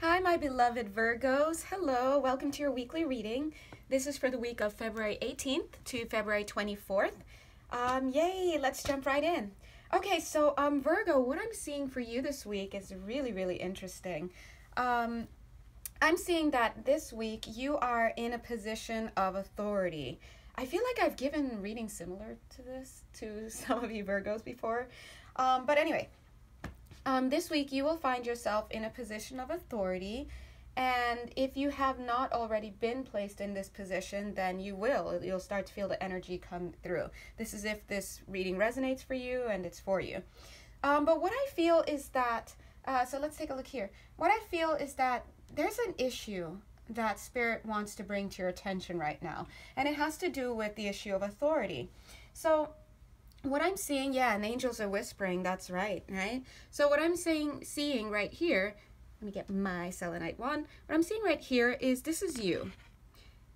Hi, my beloved Virgos. Hello, welcome to your weekly reading. This is for the week of February 18th to February 24th. Yay, let's jump right in. Okay, so Virgo, what I'm seeing for you this week is really interesting. I'm seeing that this week you are in a position of authority. I feel like I've given readings similar to this to some of you Virgos before. But anyway, this week you will find yourself in a position of authority, and if you have not already been placed in this position, then you will. You'll start to feel the energy come through. This is if this reading resonates for you and it's for you. But what I feel is that, so let's take a look here. What I feel is that there's an issue that Spirit wants to bring to your attention right now, and it has to do with the issue of authority. So what I'm seeing, yeah, and angels are whispering, that's right? So what I'm seeing right here, let me get my selenite wand. What I'm seeing right here is this is you.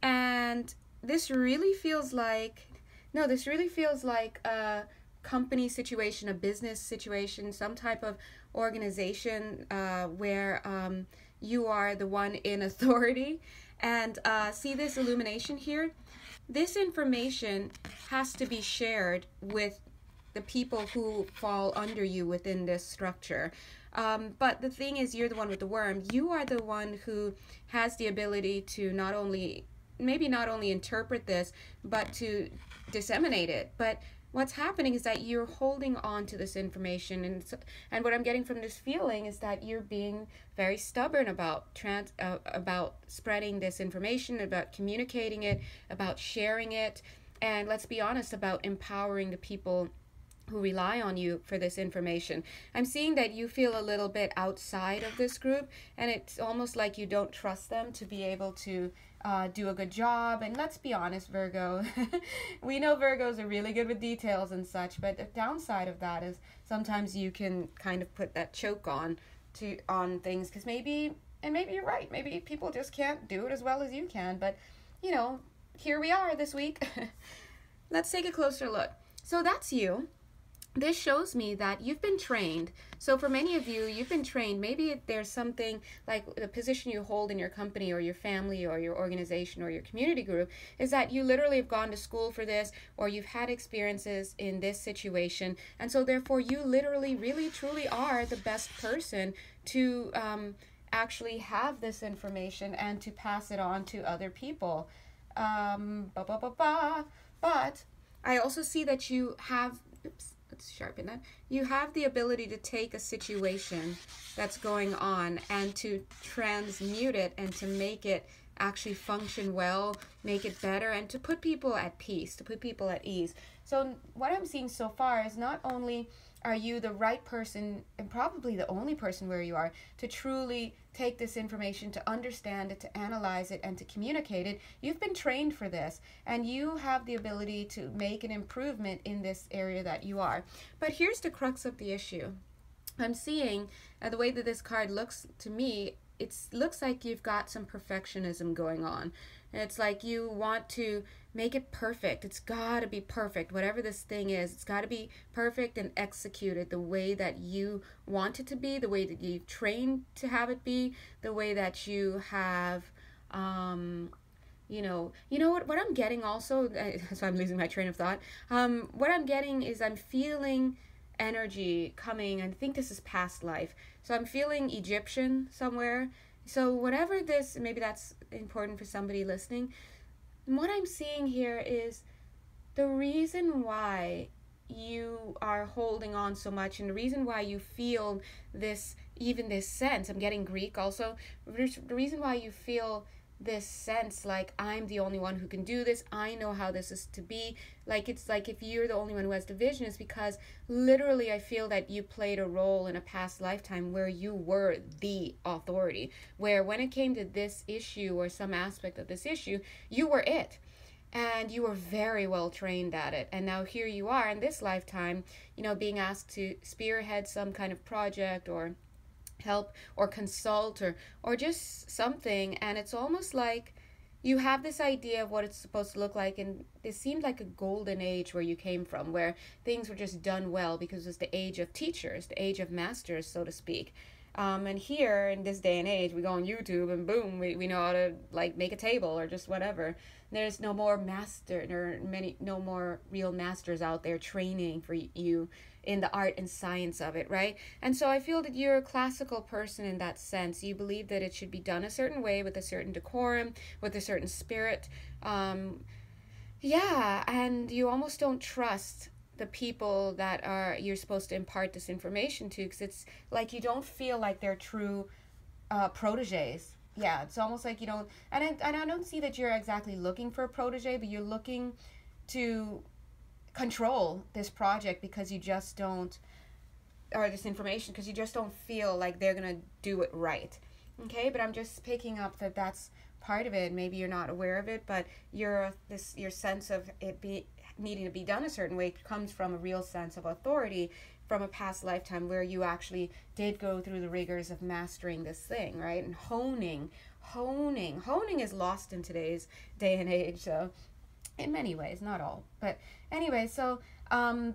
And this really feels like, a company situation, a business situation, some type of organization where you are the one in authority. And see this illumination here? This information has to be shared with the people who fall under you within this structure. But the thing is, you're the one with the worm. You are the one who has the ability to not only interpret this, but to disseminate it. But what's happening is that you're holding on to this information, and what I'm getting from this feeling is that you're being very stubborn about spreading this information, about communicating it, about sharing it, and let's be honest, about empowering the people who rely on you for this information. I'm seeing that you feel a little bit outside of this group, and it's almost like you don't trust them to be able to do a good job. And let's be honest, Virgo, we know Virgos are really good with details and such, but the downside of that is sometimes you can kind of put that choke on things, because maybe you're right, maybe people just can't do it as well as you can. But you know, here we are this week. Let's take a closer look. So that's you. This shows me that you've been trained. So for many of you, you've been trained. Maybe there's something like the position you hold in your company or your family or your organization or your community group is that you literally have gone to school for this, or you've had experiences in this situation. And so therefore you literally really truly are the best person to actually have this information and to pass it on to other people. But I also see that you have, let's sharpen that. You have the ability to take a situation that's going on and to transmute it and to make it actually function well, make it better, and to put people at peace, to put people at ease. So what I'm seeing so far is not only are you the right person, and probably the only person where you are, to truly take this information, to understand it, to analyze it, and to communicate it. You've been trained for this, and you have the ability to make an improvement in this area that you are. But here's the crux of the issue. I'm seeing the way that this card looks to me, it looks like you've got some perfectionism going on. And it's like you want to make it perfect. It's got to be perfect. Whatever this thing is, it's got to be perfect and executed the way that you want it to be, the way that you've trained to have it be, the way that you have, you know what I'm getting also, so I'm losing my train of thought. What I'm getting is I'm feeling energy coming, I think this is past life. So I'm feeling Egyptian somewhere. So whatever this, maybe that's important for somebody listening. What I'm seeing here is the reason why you are holding on so much, and the reason why you feel this, even this sense, I'm getting Greek also, the reason why you feel this sense like I'm the only one who can do this, I know how this is to be, like it's like if you're the only one who has the vision, is because literally I feel that you played a role in a past lifetime where you were the authority, where when it came to this issue or some aspect of this issue, you were it. And you were very well trained at it. And now here you are in this lifetime, being asked to spearhead some kind of project or help or consult or just something, and it's almost like you have this idea of what it's supposed to look like, and it seemed like a golden age where you came from, where things were just done well because it was the age of teachers, the age of masters, so to speak. And here in this day and age, we go on YouTube and boom, we know how to like make a table or just whatever. There's no more no more real masters out there training for you in the art and science of it, right? And so I feel that you're a classical person in that sense. You believe that it should be done a certain way with a certain decorum, with a certain spirit. Yeah, and you almost don't trust the people that are you're supposed to impart this information to, because it's like you don't feel like they're true proteges. Yeah, it's almost like you don't, and I don't see that you're exactly looking for a protege, but you're looking to control this project because you just don't, or this information, because you just don't feel like they're gonna do it right. Okay, but I'm just picking up that that's part of it. Maybe you're not aware of it, but your sense of it needing to be done a certain way comes from a real sense of authority from a past lifetime where you actually did go through the rigors of mastering this thing, right? And honing is lost in today's day and age. So in many ways, not all, but anyway, so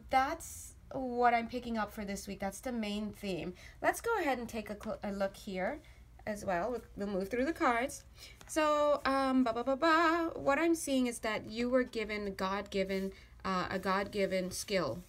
that's what I'm picking up for this week. That's the main theme. Let's go ahead and take a look here as well. We'll move through the cards. So what I'm seeing is that you were given a God-given skill.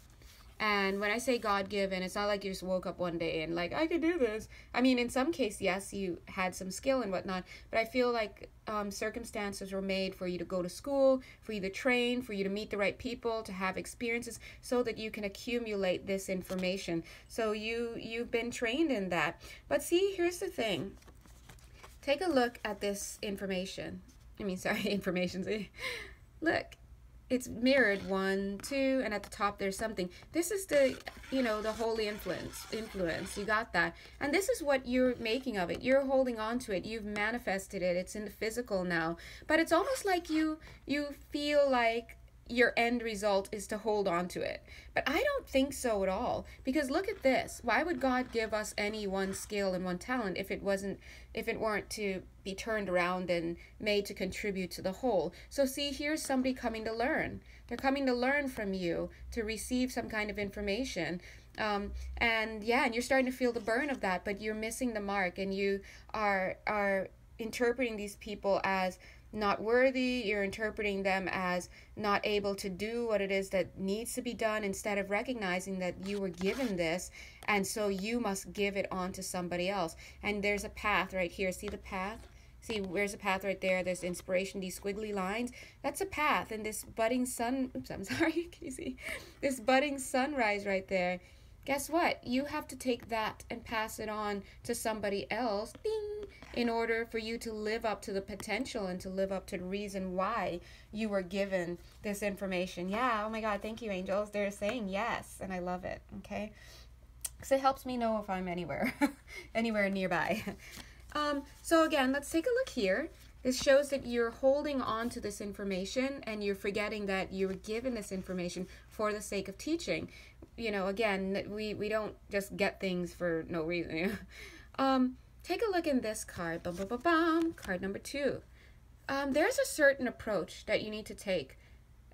And when I say God-given, it's not like you just woke up one day and like, I could do this. I mean, in some case, yes, you had some skill and whatnot, but I feel like circumstances were made for you to go to school, for you to train, for you to meet the right people, to have experiences so that you can accumulate this information. So you've been trained in that. But see, here's the thing. Take a look at this information. Information. Look. It's mirrored 1, 2, and at the top there's something. This is the, the holy influence. You got that. And this is what you're making of it. You're holding on to it. You've manifested it. It's in the physical now. But it's almost like you feel like your end result is to hold on to it. But I don't think so at all. Because look at this. Why would God give us any one skill and one talent if it weren't to be turned around and made to contribute to the whole? So see, here's somebody coming to learn. They're coming to learn from you, to receive some kind of information. And you're starting to feel the burn of that, but you're missing the mark, and you are interpreting these people as not worthy. You're interpreting them as not able to do what it is that needs to be done, instead of recognizing that you were given this, and so you must give it on to somebody else. And there's a path right here. See the path? See, where's the path right there? There's inspiration, these squiggly lines. That's a path. And this budding sun, can you see? This budding sunrise right there. Guess what? You have to take that and pass it on to somebody else, ding, in order for you to live up to the potential and to live up to the reason why you were given this information. Yeah, oh my God, thank you, angels. They're saying yes, and I love it, okay? Because it helps me know if I'm anywhere, anywhere nearby. So again, let's take a look here. This shows that you're holding on to this information and you're forgetting that you were given this information for the sake of teaching. Again, we don't just get things for no reason. Take a look in this card. Card number 2. There's a certain approach that you need to take.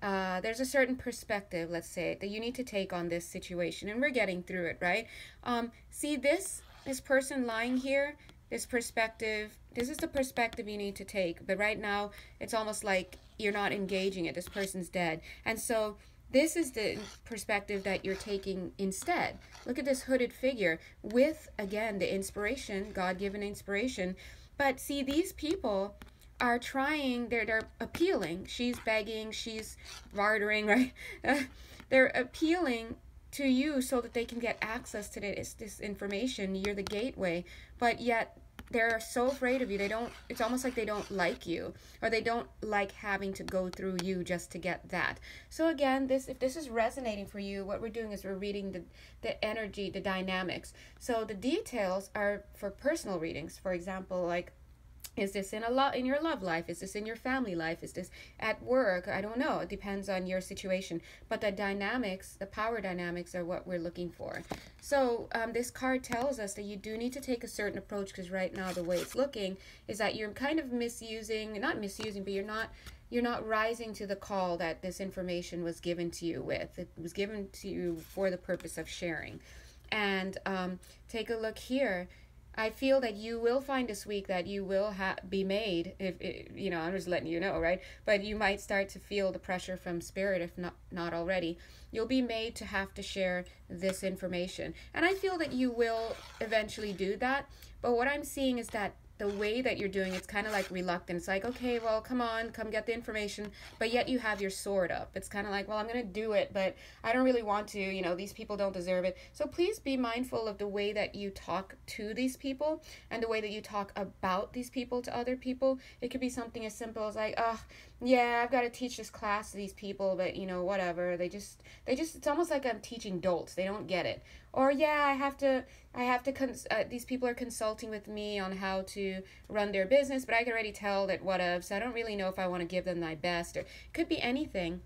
There's a certain perspective, let's say, that you need to take on this situation, and we're getting through it, right? See this person lying here, this perspective, this is the perspective you need to take. But right now, it's almost like you're not engaging it. This person's dead. And so this is the perspective that you're taking instead. Look at this hooded figure with, again, the inspiration, God-given inspiration. But see, these people are trying, they're appealing. She's begging, she's bartering, right? They're appealing to you so that they can get access to this information. You're the gateway, but yet they're so afraid of you. It's almost like they don't like you, or they don't like having to go through you just to get that. So again, if this is resonating for you, what we're doing is we're reading the energy, the dynamics. So the details are for personal readings. For example, like, is this in your love life? Is this in your family life? Is this at work? I don't know. It depends on your situation. But the dynamics, the power dynamics, are what we're looking for. So this card tells us that you do need to take a certain approach, because right now the way it's looking is that you're kind of not misusing, but you're not rising to the call that this information was given to you with. It was given to you for the purpose of sharing. And take a look here. I feel that you will find this week that you will be made, if you know, I'm just letting you know, right? But you might start to feel the pressure from spirit, if not already. You'll be made to have to share this information. And I feel that you will eventually do that. But what I'm seeing is that the way that you're doing it's kind of like reluctant. It's like, okay, well, come on, come get the information, but yet you have your sword up. It's kind of like, well, I'm going to do it, but I don't really want to, you know, these people don't deserve it. So please be mindful of the way that you talk to these people and the way that you talk about these people to other people. It could be something as simple as like, oh, yeah, I've got to teach this class to these people, but you know, whatever. They just, it's almost like I'm teaching dolts. They don't get it. Or yeah, I have to, these people are consulting with me on how to run their business, but I can already tell that whatever, so I don't really know if I want to give them my best, or it could be anything.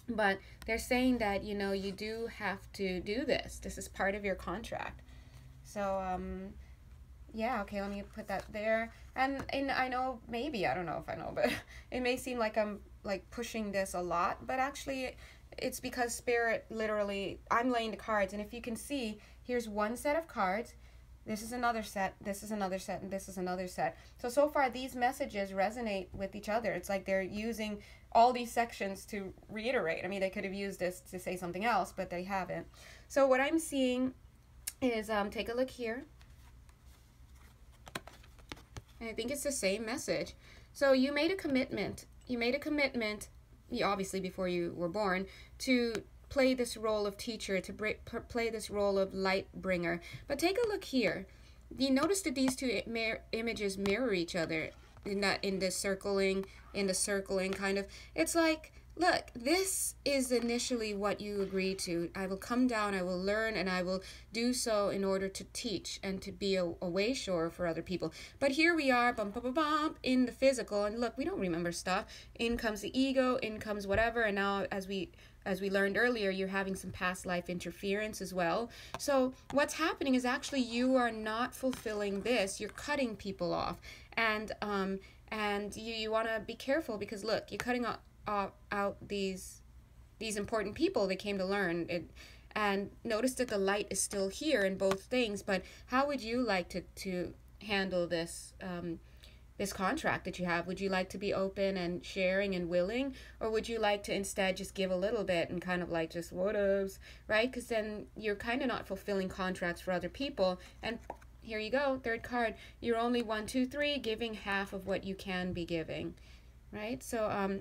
But they're saying that, you know, you do have to do this. This is part of your contract. So, yeah, okay, let me put that there. And I know, maybe, I don't know if I know, but it may seem like I'm like pushing this a lot, but actually it's because spirit, literally, I'm laying the cards, and if you can see, here's one set of cards, this is another set, this is another set, and this is another set. So far these messages resonate with each other. It's like they're using all these sections to reiterate. I mean, they could have used this to say something else, but they haven't. So what I'm seeing is, take a look here. And I think it's the same message. So you made a commitment. You made a commitment, obviously before you were born, to play this role of teacher, to play this role of light bringer. But take a look here. You notice that these two images mirror each other in the circling kind of. It's like, look, this is initially what you agreed to. I will come down, I will learn, and I will do so in order to teach and to be a way-shower for other people. But here we are, bump, bump, bump, bump, in the physical, and look, we don't remember stuff. In comes the ego, in comes whatever, and now as we learned earlier, you're having some past life interference as well. So what's happening is actually you are not fulfilling this. You're cutting people off, and you want to be careful, because look, you're cutting out these important people that came to learn it. And notice that the light is still here in both things. But how would you like to handle this this contract that you have? Would you like to be open and sharing and willing, or would you like to instead just give a little bit and kind of like just whatevs, right? Because then you're kind of not fulfilling contracts for other people. And here you go, third card. You're only 1, 2, 3 giving half of what you can be giving, right? So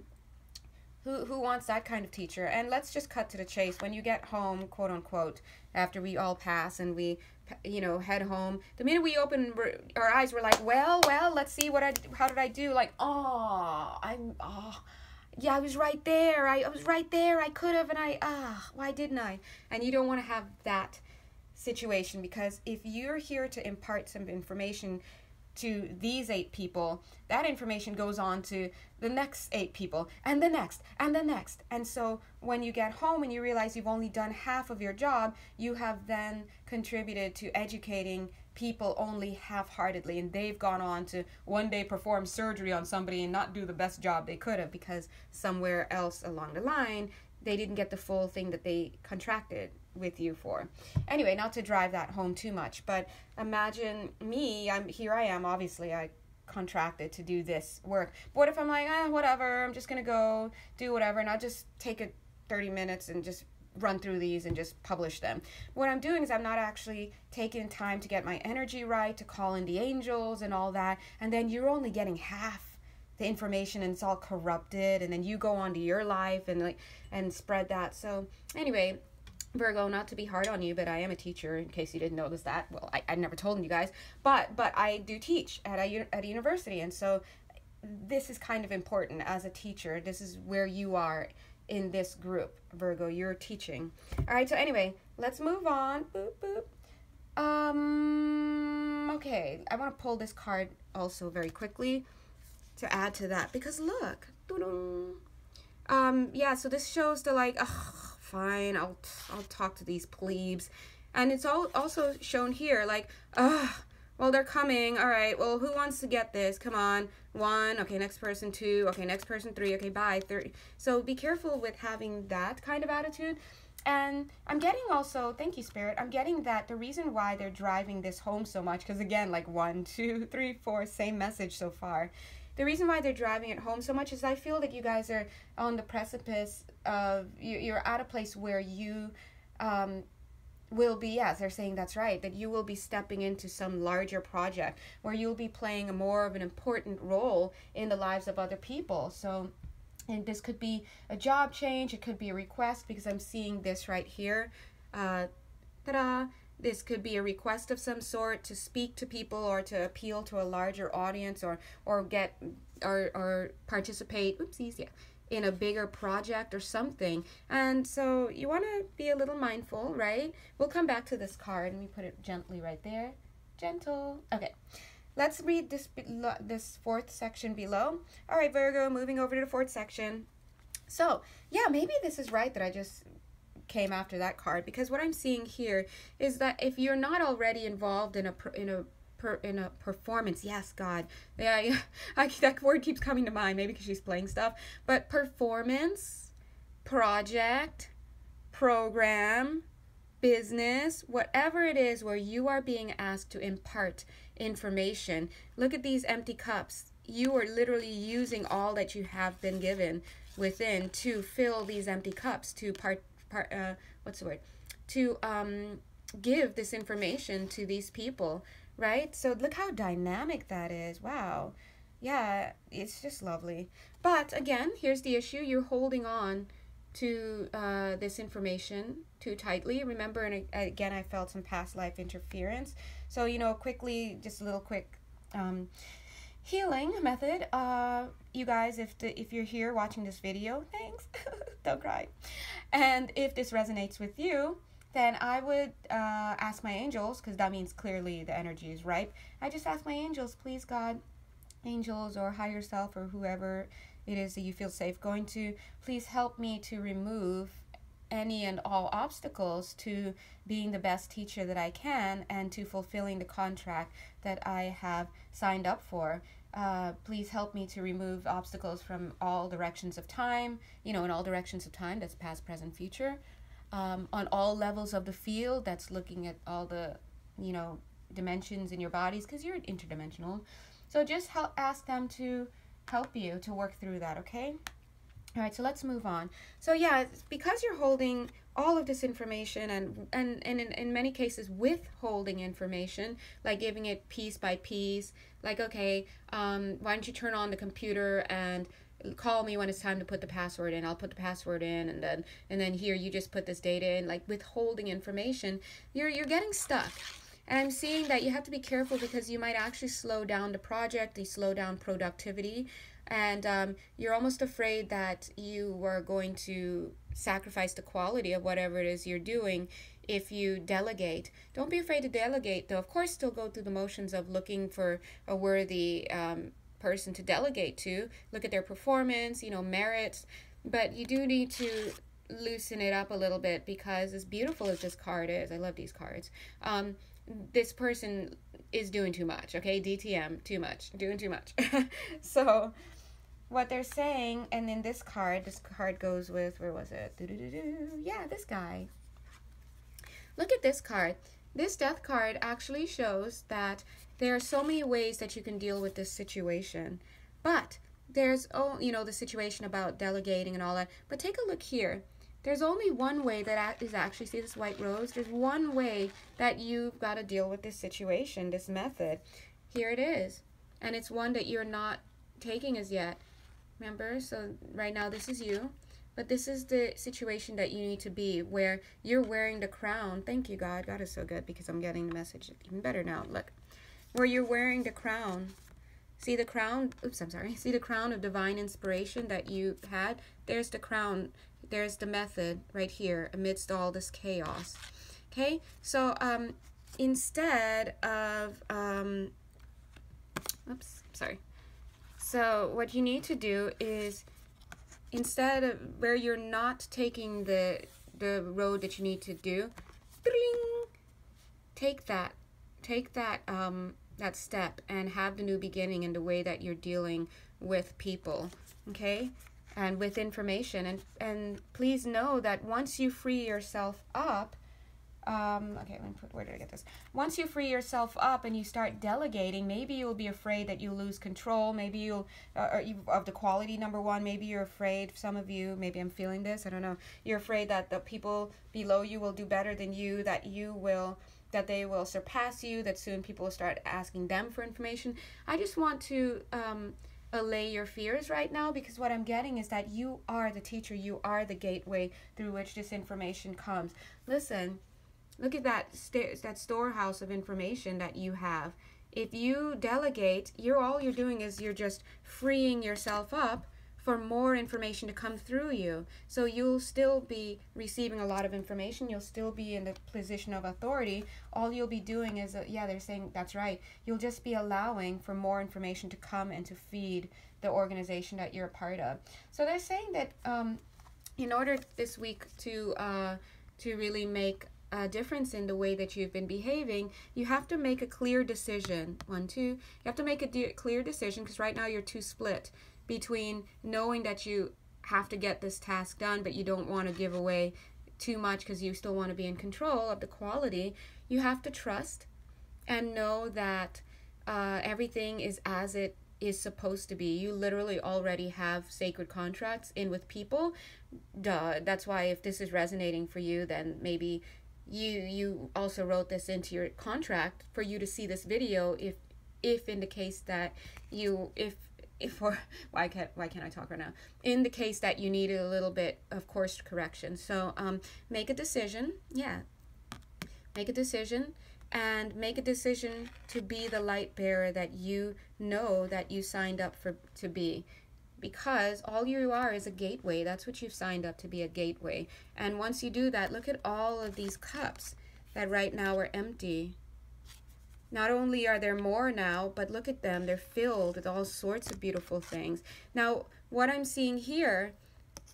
who wants that kind of teacher? And let's just cut to the chase. When you get home, quote unquote, after we all pass and we, you know, head home, the minute we open our eyes, we're like, well, let's see how did I do? Like, yeah, I was right there. I was right there. I could have, and why didn't I? And you don't want to have that situation, because if you're here to impart some information to these 8 people, that information goes on to the next 8 people, and the next, and the next. And so when you get home and you realize you've only done half of your job, you have then contributed to educating people only half-heartedly, and they've gone on to one day perform surgery on somebody and not do the best job they could have, because somewhere else along the line they didn't get the full thing that they contracted with you for. Anyway, not to drive that home too much, but imagine me, here I am, obviously I contracted to do this work. But what if I'm like, whatever, I'm just gonna go do whatever, and I'll just take 30 minutes and just run through these and just publish them. What I'm doing is I'm not actually taking time to get my energy right, to call in the angels and all that, and then you're only getting half the information, and it's all corrupted, and then you go on to your life and spread that. So anyway, Virgo, not to be hard on you, but I am a teacher, in case you didn't notice that. Well, I never told you guys, but I do teach at a university, and so this is kind of important as a teacher. This is where you are in this group, Virgo. You're teaching. All right, so anyway, let's move on. Boop, boop. Okay, I want to pull this card also very quickly to add to that, because look, yeah, so this shows the like, fine, I'll talk to these plebes, and it's also shown here like, well, they're coming, all right, well, who wants to get this? Come on, 1, okay, next person 2, okay, next person 3, okay, bye, 30. So be careful with having that kind of attitude. And I'm getting also, thank you, Spirit, I'm getting that the reason why they're driving this home so much, because again, like 1, 2, 3, 4, same message so far. The reason why they're driving it home so much is I feel that you guys are on the precipice of, you're at a place where you will be, yes, they're saying that's right, that you will be stepping into some larger project where you'll be playing a more of an important role in the lives of other people. So, and this could be a job change, it could be a request, because I'm seeing this right here. Ta-da! This could be a request of some sort to speak to people or to appeal to a larger audience, or get or participate. Oopsies, yeah. In a bigger project or something. And so you want to be a little mindful, right? We'll come back to this card. Let me put it gently right there. Gentle. Okay. Let's read this fourth section below. All right, Virgo, moving over to the fourth section. So, yeah, maybe this is right that I just came after that card, because what I'm seeing here is that if you're not already involved in a performance, yes, God, yeah, that word keeps coming to mind, maybe because she's playing stuff, but performance, project, program, business, whatever it is where you are being asked to impart information. Look at these empty cups. You are literally using all that you have been given within to fill these empty cups, to give this information to these people, right? So look how dynamic that is. Wow. Yeah, it's just lovely. But again, here's the issue. You're holding on to this information too tightly. Remember, and again, I felt some past life interference. So, you know, quickly, just a little quick healing method. You guys, if you're here watching this video, thanks. Don't cry. And if this resonates with you, then I would ask my angels, because that means clearly the energy is ripe. I just ask my angels, please, God, angels or higher self or whoever it is that you feel safe going to, please help me to remove any and all obstacles to being the best teacher that I can and to fulfilling the contract that I have signed up for. Please help me to remove obstacles from all directions of time, in all directions of time, that's past, present, future, on all levels of the field, that's looking at all the, dimensions in your bodies, because you're interdimensional. So just ask them to help you to work through that, okay? All right, so let's move on. So yeah, because you're holding all of this information and in many cases withholding information, like giving it piece by piece, like, okay, why don't you turn on the computer and call me when it's time to put the password in. I'll put the password in, and then here you just put this data in, like withholding information. You're getting stuck. And I'm seeing that you have to be careful, because you might actually slow down the project, you slow down productivity, and you're almost afraid that you are going to sacrifice the quality of whatever it is you're doing if you delegate. Don't be afraid to delegate, though. Of course, still go through the motions of looking for a worthy person to delegate to. Look at their performance, merits, but you do need to loosen it up a little bit, because as beautiful as this card is, I love these cards, this person is doing too much, okay? DTM, too much, doing too much. So what they're saying, and then this card goes with, where was it? Yeah, this guy. Look at this card. This death card actually shows that there are so many ways that you can deal with this situation. But there's, the situation about delegating and all that. But take a look here. There's only one way that is actually, see this white rose? There's one way that you've got to deal with this situation, this method. Here it is. And it's one that you're not taking as yet. Remember? So right now this is you. But this is the situation that you need to be, where you're wearing the crown. Thank you, God. God is so good, because I'm getting the message even better now. Look. Where you're wearing the crown. See the crown? Oops, I'm sorry. See the crown of divine inspiration that you had? There's the crown. There's the method right here amidst all this chaos. Okay? So instead of... oops, sorry. So what you need to do is, instead of where you're not taking the road that you need to do, take that step and have the new beginning in the way that you're dealing with people. Okay? and with information. And please know that once you free yourself up, okay, let me put, where did I get this? Once you free yourself up and you start delegating, maybe you'll be afraid that you'll lose control. Maybe you'll, of the quality, number one. Maybe you're afraid, some of you, maybe I'm feeling this, I don't know. You're afraid that the people below you will do better than you, that they will surpass you, that soon people will start asking them for information. I just want to allay your fears right now, because what I'm getting is that you are the teacher. You are the gateway through which this information comes. Listen. Look at that storehouse of information that you have. If you delegate, all you're doing is you're just freeing yourself up for more information to come through you. So you'll still be receiving a lot of information. You'll still be in the position of authority. All you'll be doing is, yeah, they're saying that's right. You'll just be allowing for more information to come and to feed the organization that you're a part of. So they're saying that in order this week to really make a difference in the way that you've been behaving, you have to make a clear decision. 1, 2. You have to make a clear decision, because right now you're too split between knowing that you have to get this task done, but you don't want to give away too much because you still want to be in control of the quality. You have to trust and know that everything is as it is supposed to be. You literally already have sacred contracts in with people. Duh. That's why if this is resonating for you, then maybe you also wrote this into your contract for you to see this video if in the case that why can't I talk right now? In the case that you needed a little bit of course correction. So make a decision. Yeah. Make a decision, and make a decision to be the light bearer that you know that you signed up to be. Because all you are is a gateway. That's what you've signed up to be, a gateway. And once you do that, look at all of these cups that right now are empty. Not only are there more now, but look at them. They're filled with all sorts of beautiful things. Now, what I'm seeing here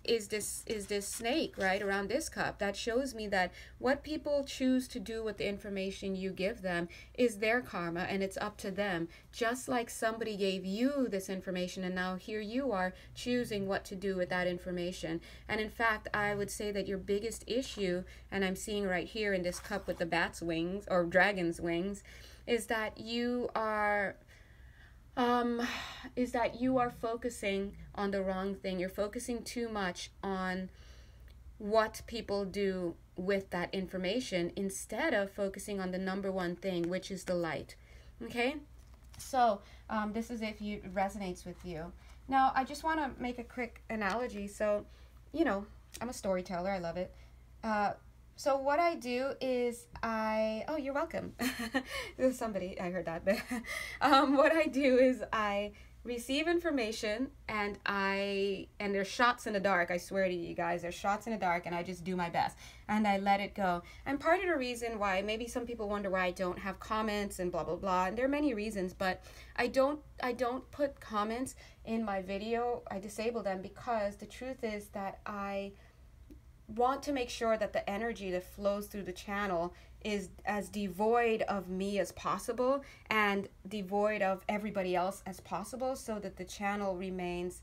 is this snake right around this cup. That shows me that what people choose to do with the information you give them is their karma, and it's up to them. Just like somebody gave you this information, and now here you are choosing what to do with that information. And in fact, I would say that your biggest issue, and I'm seeing right here in this cup with the bat's wings or dragon's wings, is that you are focusing on the wrong thing. You're focusing too much on what people do with that information instead of focusing on the number one thing, which is the light. Okay? So this is if it resonates with you. Now, I just want to make a quick analogy. So, I'm a storyteller. I love it. So what I do is oh, you're welcome. There's somebody, I heard that. But what I do is I receive information, and there's shots in the dark. I swear to you guys, there's shots in the dark, and I just do my best, and I let it go. And part of the reason why, maybe some people wonder why I don't have comments and blah, blah, blah, and there are many reasons, but I don't put comments in my video. I disable them because the truth is that I want to make sure that the energy that flows through the channel is as devoid of me as possible and devoid of everybody else as possible, so that the channel remains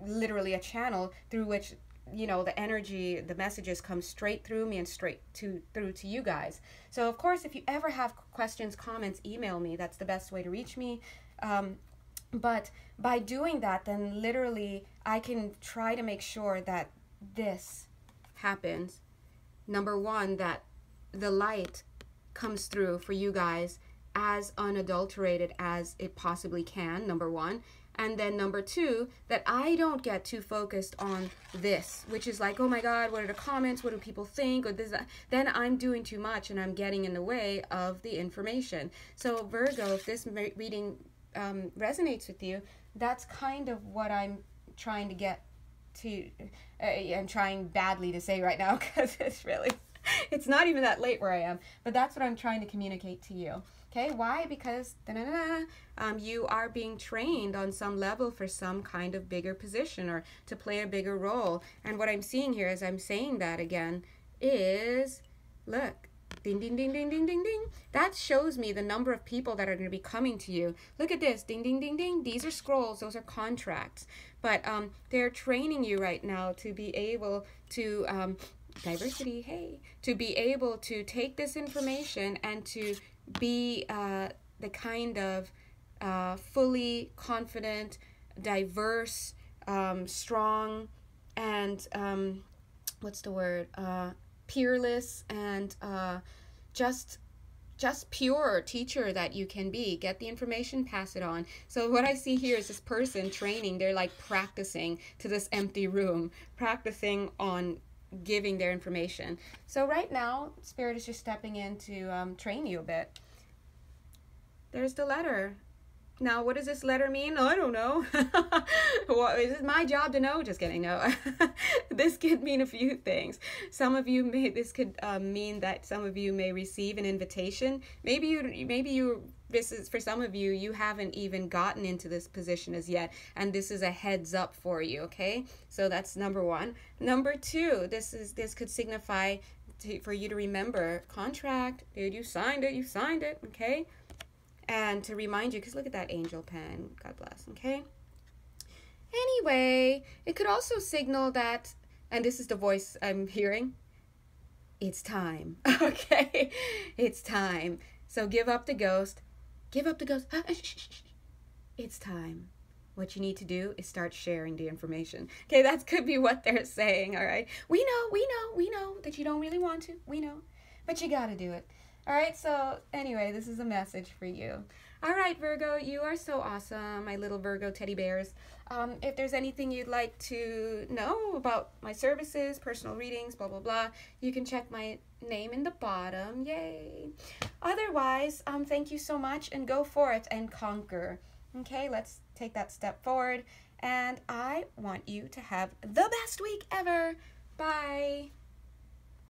literally a channel through which the energy, the messages come straight through me and straight through to you guys. So of course, if you ever have questions, comments, email me. That's the best way to reach me. But by doing that, then literally I can try to make sure that this happens. Number one, that the light comes through for you guys as unadulterated as it possibly can, number one. And then number two, that I don't get too focused on this, which is like, oh my God, what are the comments? What do people think? Or this, then I'm doing too much and I'm getting in the way of the information. So Virgo, if this reading resonates with you, that's kind of what I'm trying to get to, I'm trying badly to say right now, because it's not even that late where I am, but that's what I'm trying to communicate to you. Okay, why? Because you are being trained on some level for some kind of bigger position or to play a bigger role. And what I'm seeing here as I'm saying that again is, look, Ding, ding, ding, ding, ding, ding, ding. That shows me the number of people that are going to be coming to you. Look at this. Ding, ding, ding, ding. These are scrolls. Those are contracts. But they're training you right now to be able to, diversity, hey, to be able to take this information and to be the kind of fully confident, diverse, strong, and what's the word? Peerless and just pure teacher that you can be. Get the information, pass it on. So what I see here is this person training. They're like practicing to this empty room, practicing on giving their information. So right now, Spirit is just stepping in to train you a bit. There's the letter. Now, what does this letter mean? Oh, I don't know. Well, is it my job to know? Just kidding. No. This could mean a few things. This could mean that some of you may receive an invitation. This is for some of you, you haven't even gotten into this position as yet, and this is a heads up for you, okay? So that's number one. Number two, this could signify for you to remember contract. Dude, you signed it, okay? And to remind you, because look at that angel pen. God bless, okay? Anyway, it could also signal that, and this is the voice I'm hearing, it's time, okay? It's time. So give up the ghost. Give up the ghost. It's time. What you need to do is start sharing the information. Okay, that could be what they're saying, all right? We know that you don't really want to. We know, but you got to do it. All right, so anyway, this is a message for you. All right, Virgo, you are so awesome, my little Virgo teddy bears. If there's anything you'd like to know about my services, personal readings, blah, blah, blah, you can check my name in the bottom. Yay. Otherwise, thank you so much, and go for it and conquer. Okay, let's take that step forward, and I want you to have the best week ever. Bye.